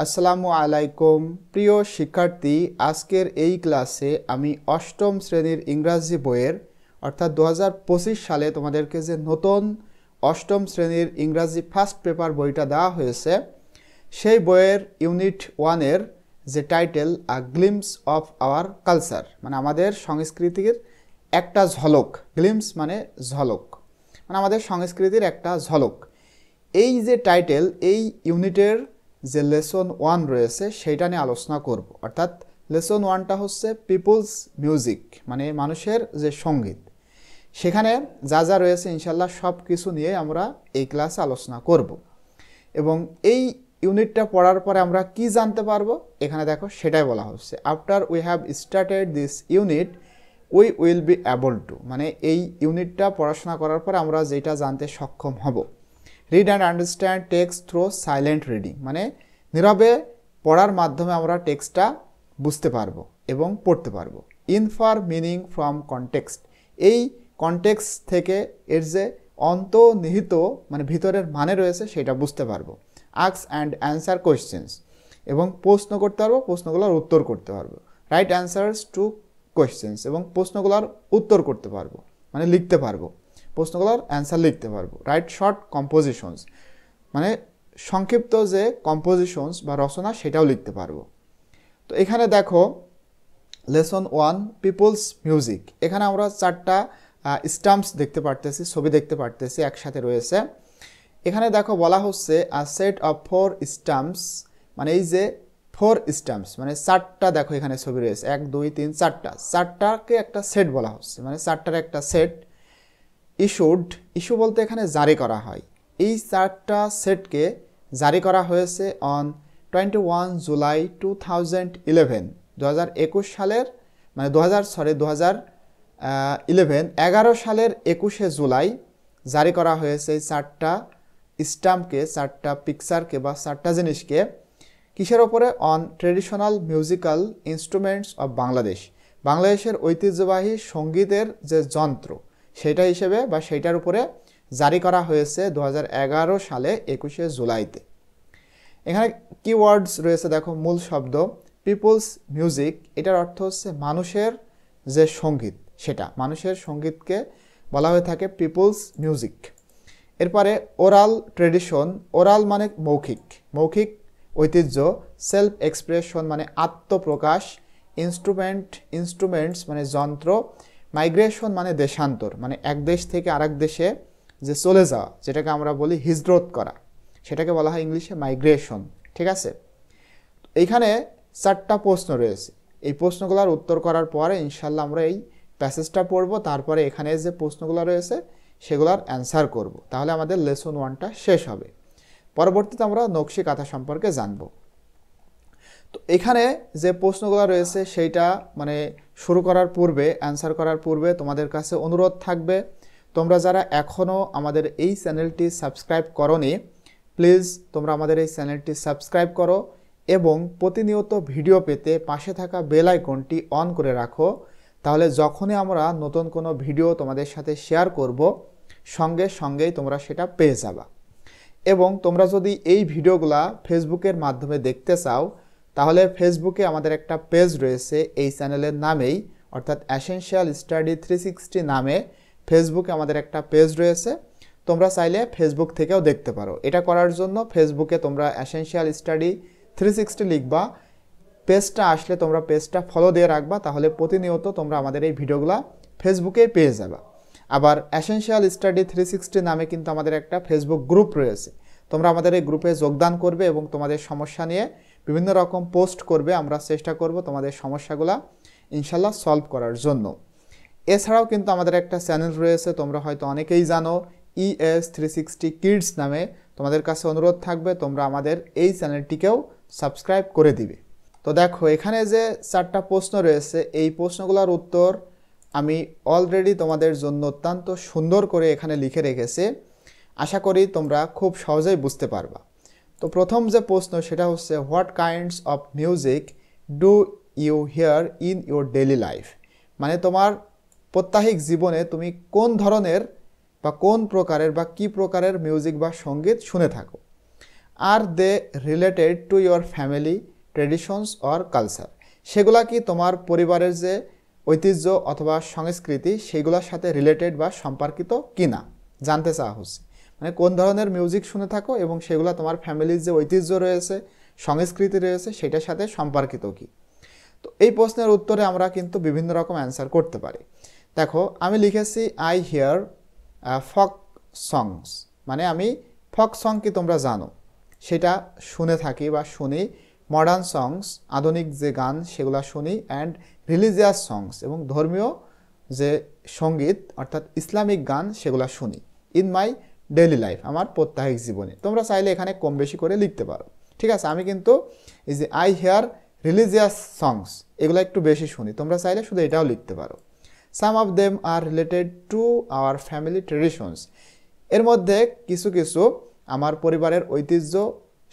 আসসালামু আলাইকুম প্রিয় শিক্ষার্থী, আজকের এই ক্লাসে আমি অষ্টম শ্রেণীর ইংরাজি বইয়ের অর্থাৎ 2025 সালে তোমাদেরকে যে নতুন অষ্টম শ্রেণীর ইংরাজি ফার্স্ট পেপার বইটা দেওয়া হয়েছে, সেই বইয়ের ইউনিট 1-এর যে title a glimpse of our culture, মানে আমাদের সংস্কৃতির একটা ঝলক। গ্লিমস মানে ঝলক, মানে আমাদের সংস্কৃতির একটা ঝলক। এই যে টাইটেল, এই ইউনিটের যে লেসন 1 রয়েছে সেইটা নিয়ে আলোচনা করব। অর্থাৎ লেসন 1টা হচ্ছে পিপলস মিউজিক, মানে মানুষের যে সঙ্গীত। সেখানে যা যা রয়েছে ইনশাল্লাহ সব কিছু নিয়ে আমরা এই ক্লাসে আলোচনা করব। এবং এই ইউনিটটা পড়ার পরে আমরা কি জানতে পারবো এখানে দেখো সেটাই বলা হচ্ছে। After we have started this unit we will be able to, মানে এই ইউনিটটা পড়াশোনা করার পরে আমরা যেটা জানতে সক্ষম হব। Read and understand text through silent reading, মানে নীরবে পড়ার মাধ্যমে আমরা টেক্সটটা বুঝতে পারবো এবং পড়তে পারবো। ইনফার মিনিং ফ্রম কনটেক্সট, এই কনটেক্সট থেকে এর যে অন্তর্নিহিত মানে ভিতরের মানে রয়েছে সেটা বুঝতে পারবো। আস্ক অ্যান্ড অ্যান্সার কোয়েশ্চেন্স, এবং প্রশ্ন করতে পারবো, প্রশ্নগুলোর উত্তর করতে পারবো। রাইট অ্যান্সার্স টু কোয়েশ্চেন্স, এবং প্রশ্নগুলোর উত্তর করতে পারবো মানে লিখতে পারবো, প্রশ্নগুলোর অ্যান্সার লিখতে পারবো। রাইট শর্ট কম্পোজিশনস, মানে সংক্ষিপ্ত যে কম্পোজিশনস বা রচনা সেটাও লিখতে পারবো। তো এখানে দেখো লেসন 1 পিপলস মিউজিক, এখানে আমরা 4টা স্টাম্পস দেখতে পারতেছি, ছবি দেখতে পারতেছি একসাথে রয়েছে। এখানে দেখো বলা হচ্ছে আ সেট অফ 4 স্টাম্পস, মানে এই যে 4 স্টাম্পস মানে 4টা দেখো এখানে ছবি রয়েছে, 1 2 3 4টাকে একটা সেট বলা হচ্ছে, মানে 4টার একটা সেট। ইস্যু বলতে এখানে জারি করা হয়। এই 4টা সেটকে জারি করা হয়েছে অন 21 জুলাই 2011 সালের, মানে 11 সালের 21শে জুলাই জারি করা হয়েছে এই 4টা স্টাম্পকে, 4টা পিকচারকে বা 4টা জিনিসকে। কিসের ওপরে? On traditional musical instruments of Bangladesh, বাংলাদেশের ঐতিহ্যবাহী সঙ্গীতের যে যন্ত্র সেটা হিসেবে বা সেইটার উপরে জারি করা হয়েছে 2011 সালে 21শে জুলাইতে। এখানে কিওয়ার্ডস রয়েছে দেখো, মূল শব্দ পিপলস মিউজিক, এটার অর্থ হচ্ছে মানুষের যে সঙ্গীত, সেটা মানুষের সঙ্গীতকে বলা হয়ে থাকে পিপলস মিউজিক। এরপরে ওরাল ট্রেডিশন, ওরাল মানে মৌখিক, মৌখিক ঐতিহ্য। সেলফ এক্সপ্রেশন মানে আত্মপ্রকাশ। ইনস্ট্রুমেন্টস মানে যন্ত্র। মাইগ্রেশন মানে দেশান্তর, মানে এক দেশ থেকে আরেক দেশে যে চলে যাওয়া, যেটাকে আমরা বলি হিজরত করা, সেটাকে বলা হয় ইংলিশে মাইগ্রেশন। ঠিক আছে, এইখানে 4টা প্রশ্ন রয়েছে। এই প্রশ্নগুলোর উত্তর করার পরে ইনশাল্লাহ আমরা এই প্যাসেজটা পড়বো, তারপরে এখানে যে প্রশ্নগুলো রয়েছে সেগুলোর অ্যান্সার করব, তাহলে আমাদের লেসন 1টা শেষ হবে। পরবর্তীতে আমরা নকশি কাঁথা সম্পর্কে জানব। তো এখানে যে প্রশ্নগুলো রয়েছে সেইটা মানে শুরু করার পূর্বে, অ্যান্সার করার পূর্বে তোমাদের কাছে অনুরোধ থাকবে, তোমরা যারা এখনও আমাদের এই চ্যানেলটি সাবস্ক্রাইব করোনি, প্লিজ তোমরা আমাদের এই চ্যানেলটি সাবস্ক্রাইব করো এবং প্রতিনিয়ত ভিডিও পেতে পাশে থাকা বেল আইকনটি অন করে রাখো। তাহলে যখনই আমরা নতুন কোনো ভিডিও তোমাদের সাথে শেয়ার করব, সঙ্গে সঙ্গেই তোমরা সেটা পেয়ে যাবা। এবং তোমরা যদি এই ভিডিওগুলা ফেসবুকের মাধ্যমে দেখতে চাও, তাহলে ফেসবুকে আমাদের একটা পেজ রয়েছে এই চ্যানেলের নামেই, অর্থাৎ এসেনশিয়াল স্টাডি 360 নামে ফেসবুকে আমাদের একটা পেজ রয়েছে। তোমরা চাইলে ফেসবুক থেকেও দেখতে পারো। এটা করার জন্য ফেসবুকে তোমরা এসেনশিয়াল স্টাডি 360 লিখবা, পেজটা আসলে তোমরা পেজটা ফলো দিয়ে রাখবা, তাহলে প্রতিনিয়ত তোমরা আমাদের এই ভিডিওগুলা ফেসবুকে পেয়ে যাবা। আবার এসেনশিয়াল স্টাডি 360 নামে কিন্তু আমাদের একটা ফেসবুক গ্রুপ রয়েছে, তোমরা আমাদের এই গ্রুপে যোগদান করবে এবং তোমাদের সমস্যা নিয়ে বিভিন্ন রকম পোস্ট করবে। আমরা চেষ্টা করব তোমাদের সমস্যাগুলো ইনশাল্লাহ সলভ করার জন্য। এছাড়াও কিন্তু আমাদের একটা চ্যানেল রয়েছে, তোমরা হয়তো অনেকেই জানো, ES 360 কিডস নামে। তোমাদের কাছে অনুরোধ থাকবে তোমরা আমাদের এই চ্যানেলটিকেও সাবস্ক্রাইব করে দিবে। তো দেখো এখানে যে 4টা প্রশ্ন রয়েছে, এই প্রশ্নগুলোর উত্তর আমি অলরেডি তোমাদের জন্য অত্যন্ত সুন্দর করে এখানে লিখে রেখেছি, আশা করি তোমরা খুব সহজেই বুঝতে পারবা। তো প্রথম যে প্রশ্ন সেটা হচ্ছে what kinds of music do you hear in your daily life, মানে তোমার প্রত্যাহিক জীবনে তুমি কোন ধরনের বা কোন প্রকারের বা কী প্রকারের মিউজিক বা সঙ্গীত শুনে থাকো। আর they related to your family traditions or culture, সেগুলা কি তোমার পরিবারের যে ঐতিহ্য অথবা সংস্কৃতি সেগুলোর সাথে রিলেটেড বা সম্পর্কিত কি না জানতে চাওয়া হচ্ছে। মানে কোন ধরনের মিউজিক শুনে থাকো এবং সেগুলো তোমার ফ্যামিলির যে ঐতিহ্য রয়েছে সংস্কৃতি রয়েছে সেটার সাথে সম্পর্কিত কি। তো এই প্রশ্নের উত্তরে আমরা কিন্তু বিভিন্ন রকম অ্যান্সার করতে পারি। দেখো আমি লিখেছি আই হিয়ার ফক সংস, মানে আমি ফক সং কি তোমরা জানো সেটা শুনে থাকি বা শুনি, মডার্ন সংস আধুনিক যে গান সেগুলো শুনি, অ্যান্ড রিলিজিয়াস সংস এবং ধর্মীয় যে সঙ্গীত অর্থাৎ ইসলামিক গান সেগুলো শুনি ইন মাই ডেইলি লাইফ, আমার প্রত্যেক জীবনে। তোমরা চাইলে এখানে কম বেশি করে লিখতে পারো, ঠিক আছে। আমি কিন্তু এই যে আই হিয়ার রিলিজিয়াস সংস এগুলো একটু বেশি শুনি, তোমরা চাইলে শুধু এটাও লিখতে পারো। Some of them are related to our family traditions, এর মধ্যে কিছু কিছু আমার পরিবারের ঐতিহ্য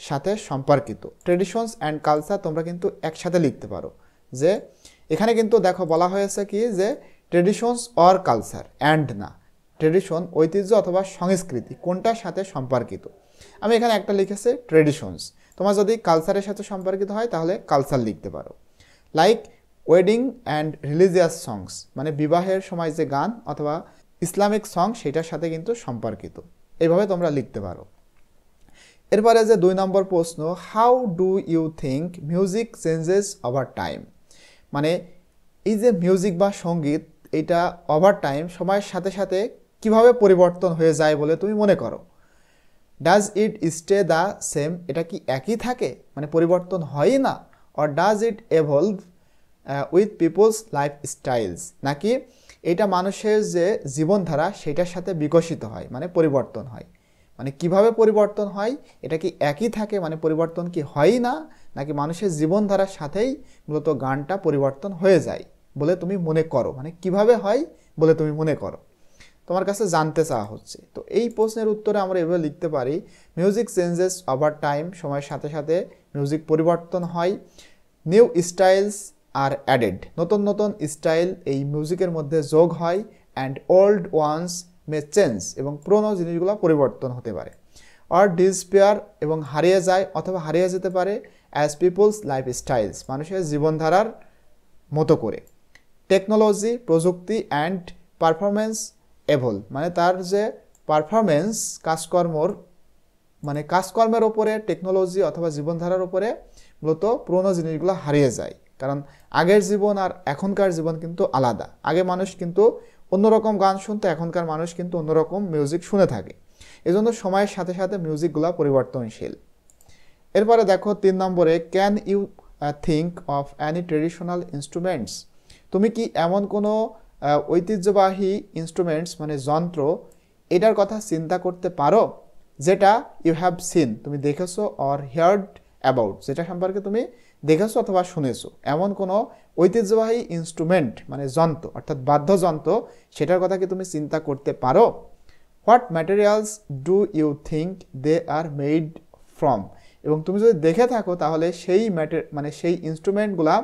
সাথে সম্পর্কিত। ট্রেডিশনস অ্যান্ড কালচার তোমরা কিন্তু একসাথে লিখতে পারো, যে এখানে কিন্তু দেখো বলা হয়েছে কি যে ট্রেডিশনস অর কালচার, অ্যান্ড না, ট্রেডিশন ঐতিহ্য অথবা সংস্কৃতি কোনটার সাথে সম্পর্কিত। আমি এখানে একটা লিখেছি ট্রেডিশনস, তোমার যদি কালচারের সাথে সম্পর্কিত হয় তাহলে কালচার লিখতে পারো। লাইক ওয়েডিং অ্যান্ড রিলিজিয়াস সংস, মানে বিবাহের সময় যে গান অথবা ইসলামিক সং সেটার সাথে কিন্তু সম্পর্কিত, এইভাবে তোমরা লিখতে পারো। এরপরে যে 2 নম্বর প্রশ্ন, how do you think music changes over time, মানে এই যে মিউজিক বা সঙ্গীত এটা ওভার টাইম সময়ের সাথে সাথে কিভাবে পরিবর্তন হয়ে যায় বলে তুমি মনে করো। Does it stay the same, এটা কি একই থাকে মানে পরিবর্তন হয় না, or does it evolve with people's lifestyles, নাকি এটা মানুষের যে জীবনধারা সেটার সাথে বিকশিত হয় মানে পরিবর্তন হয়। মানে কিভাবে পরিবর্তন হয়, এটা কি একই থাকে মানে পরিবর্তন কি হয় না, নাকি মানুষের জীবনধারার সাথেই মূলত গানটা পরিবর্তন হয়ে যায় বলে তুমি মনে করো, মানে কিভাবে হয় বলে তুমি মনে করো, তোমার কাছে জানতে চাওয়া হচ্ছে। তো এই প্রশ্নের উত্তরে আমরা এভাবে লিখতে পারি, মিউজিক চেঞ্জেস ওভার টাইম, সময়ের সাথে সাথে মিউজিক পরিবর্তন হয়। নিউ স্টাইলস আর অ্যাডেড, নতুন নতুন স্টাইল এই মিউজিকের মধ্যে যোগ হয়। And old ones may change, এবং পুরোনো জিনিসগুলো পরিবর্তন হতে পারে। অর ডিসপেয়ার, এবং হারিয়ে যায় অথবা হারিয়ে যেতে পারে। অ্যাজ পিপলস লাইফ স্টাইলস, মানুষের জীবনধারার মতো করে। টেকনোলজি, প্রযুক্তি, অ্যান্ড পারফরমেন্স এভল, মানে তার যে পারফরমেন্স কাজকর্মের ওপরে, টেকনোলজি অথবা জীবনধারার উপরে মূলত পুরোনো জিনিসগুলো হারিয়ে যায়। কারণ আগের জীবন আর এখনকার জীবন কিন্তু আলাদা। আগে মানুষ কিন্তু অন্যরকম গান শুনতো, এখনকার মানুষ কিন্তু অন্যরকম মিউজিক শুনে থাকে, এজন্য সময়ের সাথে সাথে মিউজিকগুলো পরিবর্তনশীল। এরপরে দেখো 3 নম্বরে, can you think of any traditional instruments, তুমি কি এমন কোনো ঐতিহ্যবাহী ইনস্ট্রুমেন্টস মানে যন্ত্র এটার কথা চিন্তা করতে পারো যেটা ইউ হ্যাভ সিন, তুমি দেখেছো, অর হিয়ার্ড অ্যাবাউট, যেটা সম্পর্কে তুমি দেখেছো অথবা শুনেছো, এমন কোনো ঐতিহ্যবাহী ইনস্ট্রুমেন্ট মানে যন্ত্র অর্থাৎ বাদ্যযন্ত্র সেটার কথা কি তুমি চিন্তা করতে পারো। What materials do you think they are made from, এবং তুমি যদি দেখে থাকো তাহলে সেই ইনস্ট্রুমেন্টগুলা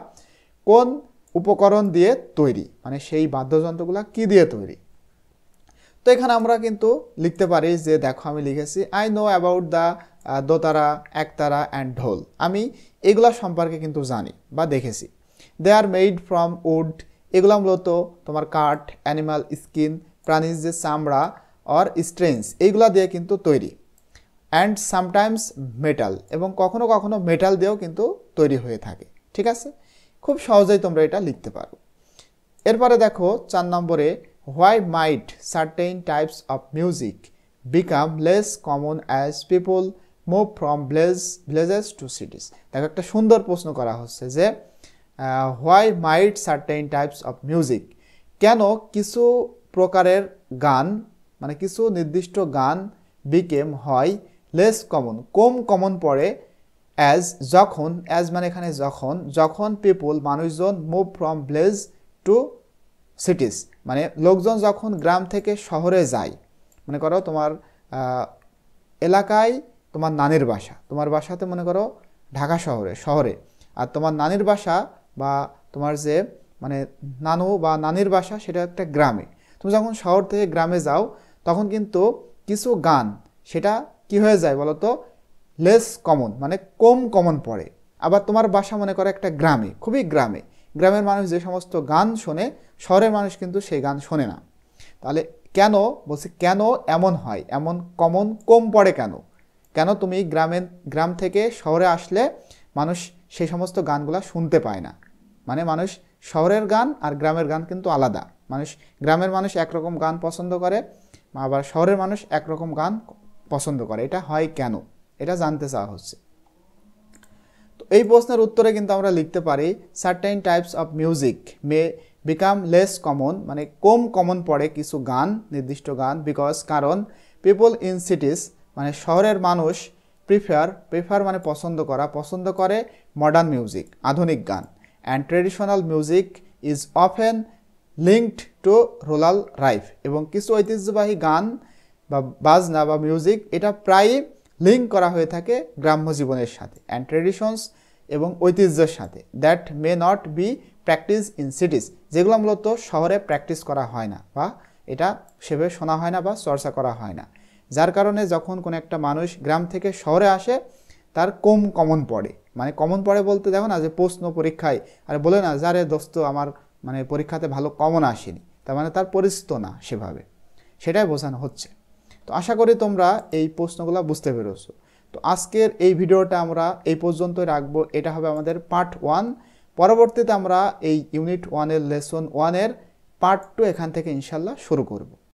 কোন উপকরণ দিয়ে তৈরি, মানে সেই বাদ্যযন্ত্রগুলা কি দিয়ে তৈরি। তো এখানে আমরা কিন্তু লিখতে পারি যে দেখো আমি লিখেছি I know about the dotara, ektara and dhol, আমি এগুলা সম্পর্কে কিন্তু জানি বা দেখেছি। They are made from wood, এগুলো মূলত তোমার কাঠ, অ্যানিমাল স্কিন, প্রাণীর যে চামড়া, অর স্ট্রেন্স, এইগুলা দিয়ে কিন্তু তৈরি। অ্যান্ড সামটাইমস মেটাল, এবং কখনো কখনো মেটাল দিয়েও কিন্তু তৈরি হয়ে থাকে। ঠিক আছে, খুব সহজেই তোমরা এটা লিখতে পারো। এরপরে দেখো 4 নম্বরে, why might certain types of music become less common as people move from villages to cities. দেখো একটা সুন্দর প্রশ্ন করা হচ্ছে যে why might certain types of music, কেন কিছু প্রকারের গান মানে কিছু নির্দিষ্ট গান বিকেম হয় লেস কমন, কম কমন পড়ে, যখন মানে এখানে যখন পিপল মানুষজন move from village to cities, মানে লোকজন যখন গ্রাম থেকে শহরে যায়। মনে করো তোমার এলাকায় তোমার নানির বাসা, তোমার বাসাতে মনে করো ঢাকা শহরে, আর তোমার নানির বাসা বা তোমার যে মানে নানু বা নানির বাসা সেটা একটা গ্রামে। তুমি যখন শহর থেকে গ্রামে যাও তখন কিন্তু কিছু গান সেটা কি হয়ে যায় বলো তো, লেস কমন মানে কম কমন পড়ে। আবার তোমার বাসা মনে করো একটা গ্রামে, খুবই গ্রামে, গ্রামের মানুষ যে সমস্ত গান শোনে শহরের মানুষ কিন্তু সেই গান শোনে না। তাহলে কেন বলছি, কেন এমন হয়, এমন কমন কম পড়ে কেন? কেন তুমি গ্রাম থেকে শহরে আসলে মানুষ সেই সমস্ত গানগুলো শুনতে পায় না? মানে মানুষ শহরের গান আর গ্রামের গান কিন্তু আলাদা। গ্রামের মানুষ একরকম গান পছন্দ করে, আবার শহরের মানুষ একরকম গান পছন্দ করে। এটা হয় কেন, এটা জানতে চাওয়া হচ্ছে। তো এই প্রশ্নের উত্তরে কিন্তু আমরা লিখতে পারি certain types of music May become less common, মানে কম কমন পড়ে কিছু গান, নির্দিষ্ট গান, বিকজ কারণ পিপল ইন সিটিস মানে শহরের মানুষ প্রিফার মানে পছন্দ করে মডার্ন মিউজিক আধুনিক গান, and traditional music is often linked to rural life, এবং কিছু ঐতিহ্যবাহী গান বা বাজনা বা মিউজিক এটা প্রায়ই লিঙ্ক করা হয়ে থাকে গ্রাম্য জীবনের সাথে, অ্যান্ড ট্রেডিশনস এবং ঐতিহ্যের সাথে, that may not be practice in cities, যেগুলো মূলত শহরে প্র্যাকটিস করা হয় না বা এটা সেভাবে শোনা হয় না বা চর্চা করা হয় না। যার কারণে যখন কোনো একটা মানুষ গ্রাম থেকে শহরে আসে তার কম কমন পড়ে। মানে কমন পড়ে বলতে দেখো না যে প্রশ্ন পরীক্ষায় আর বলে না যারে দোস্ত আমার মানে পরীক্ষাতে ভালো কমন আসেনি, তার মানে তার পরিচিত না সেভাবে, সেটাই বোঝানো হচ্ছে। তো আশা করি তোমরা এই প্রশ্নগুলো বুঝতে পেরেছো। তো আজকের এই ভিডিওটা আমরা এই পর্যন্তই রাখবো। এটা হবে আমাদের পার্ট 1। পরবর্তীতে আমরা এই ইউনিট 1 এর লেসন 1 এর পার্ট 2 এখান থেকে ইনশাল্লাহ শুরু করব।